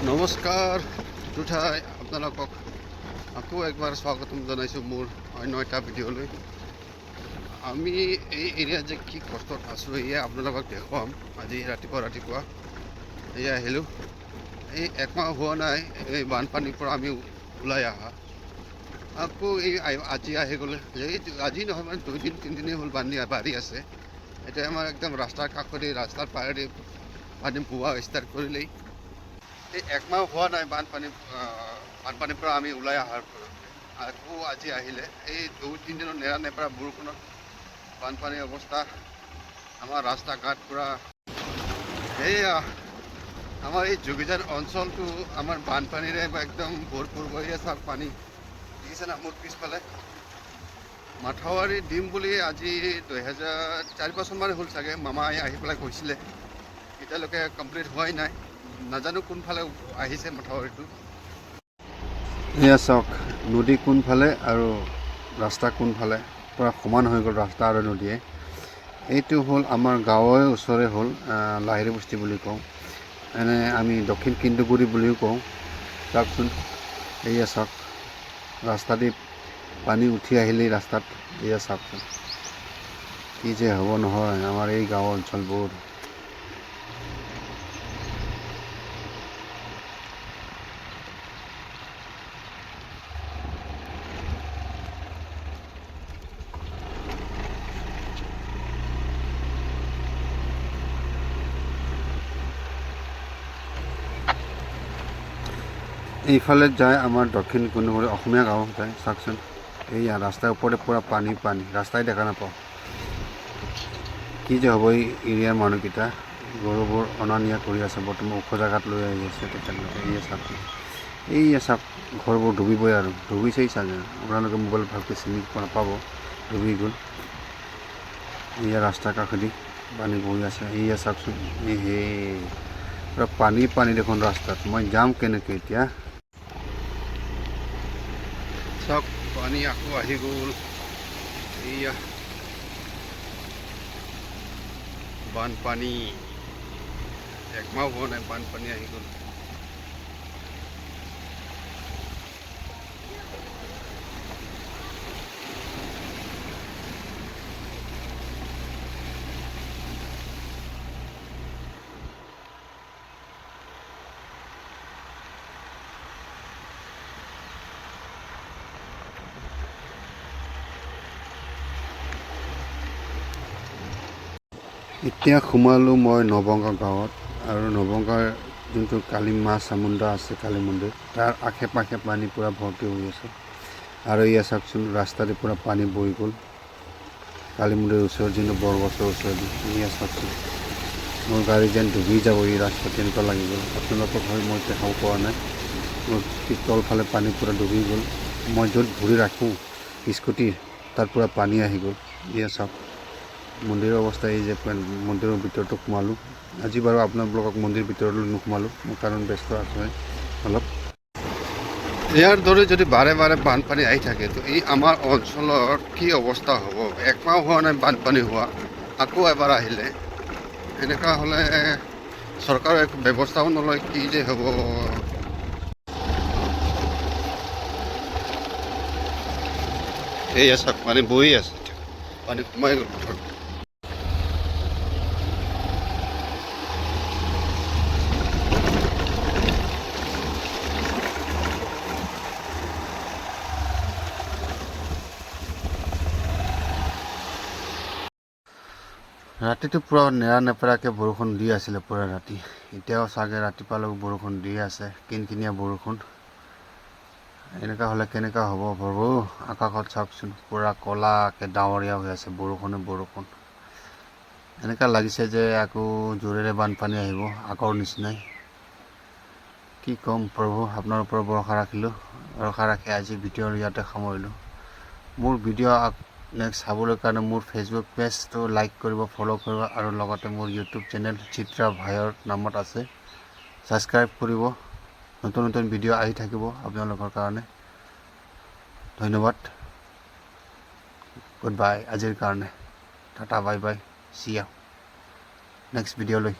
নমস্কাৰ দুঠাই আপোনালোকক আকৌ একবাৰ স্বাগতম জনাইছোঁ মোৰ অন্য এটা ভিডিঅ'লৈ। আমি এই এৰিয়াত যে কি কষ্টত আছোঁ এয়া আপোনালোকক দেখুৱাম। আজি ৰাতিপুৱা এয়া আহিলোঁ। এই একমাহ হোৱা নাই এই বানপানীৰ পৰা আমি ওলাই অহা। আকৌ এই আজি আহি গ'লে আজি নহয় মানে 2-3 দিনেই হ'ল বাঢ়ি আছে। এতিয়া আমাৰ একদম ৰাস্তাৰ কাষতে ৰাস্তাৰ পাৰেদি পানী বোৱা ষ্টাৰ্ট কৰিলেই। এই একমাহ হোৱা নাই বানপানীৰ পৰা আমি ওলাই অহাৰ আকৌ আজি আহিলে এই 2-3 দিনৰ নেৰানেপেৰা বৰষুণত বানপানীৰ অৱস্থা। আমাৰ ৰাস্তা ঘাট পূৰা সেয়া আমাৰ এই যোগীজাৰ অঞ্চলটো আমাৰ বানপানীৰে একদম ভৰপূৰ কৰি আছে। পানী দেখিছে না মোৰ পিছফালে মাথাউৰি দিম বুলি আজি 2004-5 হ'ল চাগে মামাই আহি পেলাই কৈছিলে। এতিয়ালৈকে কমপ্লিট হোৱাই নাই। নাজানো কোনফালে আহিছে মাথাউৰিটো। এয়া চাওক নদী কোনফালে আৰু ৰাস্তা কোনফালে পূৰা সমান হৈ গ'ল ৰাস্তা আৰু নদীয়ে। এইটো হ'ল আমাৰ গাঁৱৰ ওচৰে হ'ল লাহিৰি বস্তি বুলি কওঁ। এনে আমি দক্ষিণ কিন্দুগুৰি বুলিও কওঁ। চাওকচোন এয়া চাওক ৰাস্তা দি পানী উঠি আহিলেই ৰাস্তাত এয়া চাওকচোন কি যে হ'ব নহয় আমাৰ এই গাঁও অঞ্চলবোৰ। এইফালে যায় আমাৰ দক্ষিণ কিন্দুগুৰি অসমীয়া গাঁও যায়। চাওকচোন এইয়া ৰাস্তাৰ ওপৰতে পূৰা পানী ৰাস্তাই দেখা নাপাওঁ। কি যে হ'ব এই এৰিয়াৰ মানুহকেইটা। গৰুবোৰ অনা নিয়া কৰি আছে বৰ্তমান ওখ জেগাত লৈ আহি আছে তেখেতলোকে। এইয়া চাওক ঘৰবোৰ ডুবিবই আৰু ডুবিছেই চাগে। আপোনালোকে মোবাইল ভালকৈ চিনি নাপাব, ডুবি গ'ল। এয়া ৰাস্তাৰ কাষেদি পানী বৈ আছে। এয়া চাওকচোন পূৰা পানী দেখোন ৰাস্তাত। মই যাম কেনেকৈ এতিয়া। চাওক পানী আকৌ আহি গ'ল। এয়া বানপানী একমাহ হোৱা নাই বানপানী আহি গ'ল। এতিয়া সোমালোঁ মই নৱংগা গাঁৱত। আৰু নৱংগাৰ যোনটো কালী মা চামুণ্ডা আছে কালী মন্দিৰ, তাৰ আশে পাশে পানী পূৰা ভৰ্তি হৈ আছে। আৰু এয়া চাওকচোন ৰাস্তাতে পূৰা পানী বৈ গ'ল। কালী মন্দিৰৰ ওচৰত যোনটো বৰগছৰ ওচৰত এয়া চাওকচোন মোৰ গাড়ী যেন ডুবি যাব এই ৰাস্তা তেনেকুৱা লাগি গ'ল। আপোনালোকক হয় মই দেখাব পৰা নাই। মোৰ তলফালে পানী পূৰা ডুবি গ'ল। মই য'ত ভৰি ৰাখোঁ স্কুটি তাত পূৰা পানী আহি গ'ল। এয়া চাওক মন্দিৰৰ অৱস্থা। এই যে মন্দিৰৰ ভিতৰতো সোমালোঁ। আজি বাৰু আপোনালোকক মন্দিৰৰ ভিতৰলৈ নোসোমালোঁ, মোৰ কাৰণ ব্যস্ত আছোঁ অলপ। ইয়াৰ দৰে যদি বাৰে বানপানী আহি থাকে তো এই আমাৰ অঞ্চলৰ কি অৱস্থা হ'ব। একমাহ হোৱা নাই বানপানী হোৱা, আকৌ এবাৰ আহিলে এনেকুৱা হ'লে চৰকাৰে একো ব্যৱস্থাও নলয়। কি যে হ'ব। এই চাওক পানী বৈ আছে, পানী সোমাই গ'ল পথাৰত। ৰাতিটো পূৰা নেৰানেপেৰাকৈ বৰষুণ দি আছিলে পূৰা ৰাতি। এতিয়াও চাগে ৰাতিপুৱালৈকে বৰষুণ দি আছে, কিনকিনীয়া বৰষুণ। এনেকুৱা হ'লে কেনেকুৱা হ'ব প্ৰভু। আকাশত চাওকচোন পূৰা ক'লাকৈ ডাৱৰীয়া হৈ আছে, বৰষুণ। এনেকুৱা লাগিছে যে আকৌ জোৰেৰে বানপানী আহিব আগৰ নিচিনাই। কি ক'ম প্ৰভু, আপোনাৰ ওপৰত ভৰসা ৰাখি আজি ভিডিঅ' ইয়াতে সামৰিলোঁ। মোৰ ভিডিঅ' নেক্সট চাবলৈ কাৰণে মোৰ ফেচবুক পেজটো লাইক কৰিব, ফ'ল' কৰিব আৰু লগতে মোৰ ইউটিউব চেনেল চিত্ৰা ভাইৰ নামত আছে, ছাবস্ক্ৰাইব কৰিব। নতুন ভিডিঅ' আহি থাকিব আপোনালোকৰ কাৰণে। ধন্যবাদ। গুড বাই আজিৰ কাৰণে। Tata bye bye, see you next ভিডিঅ'লৈ।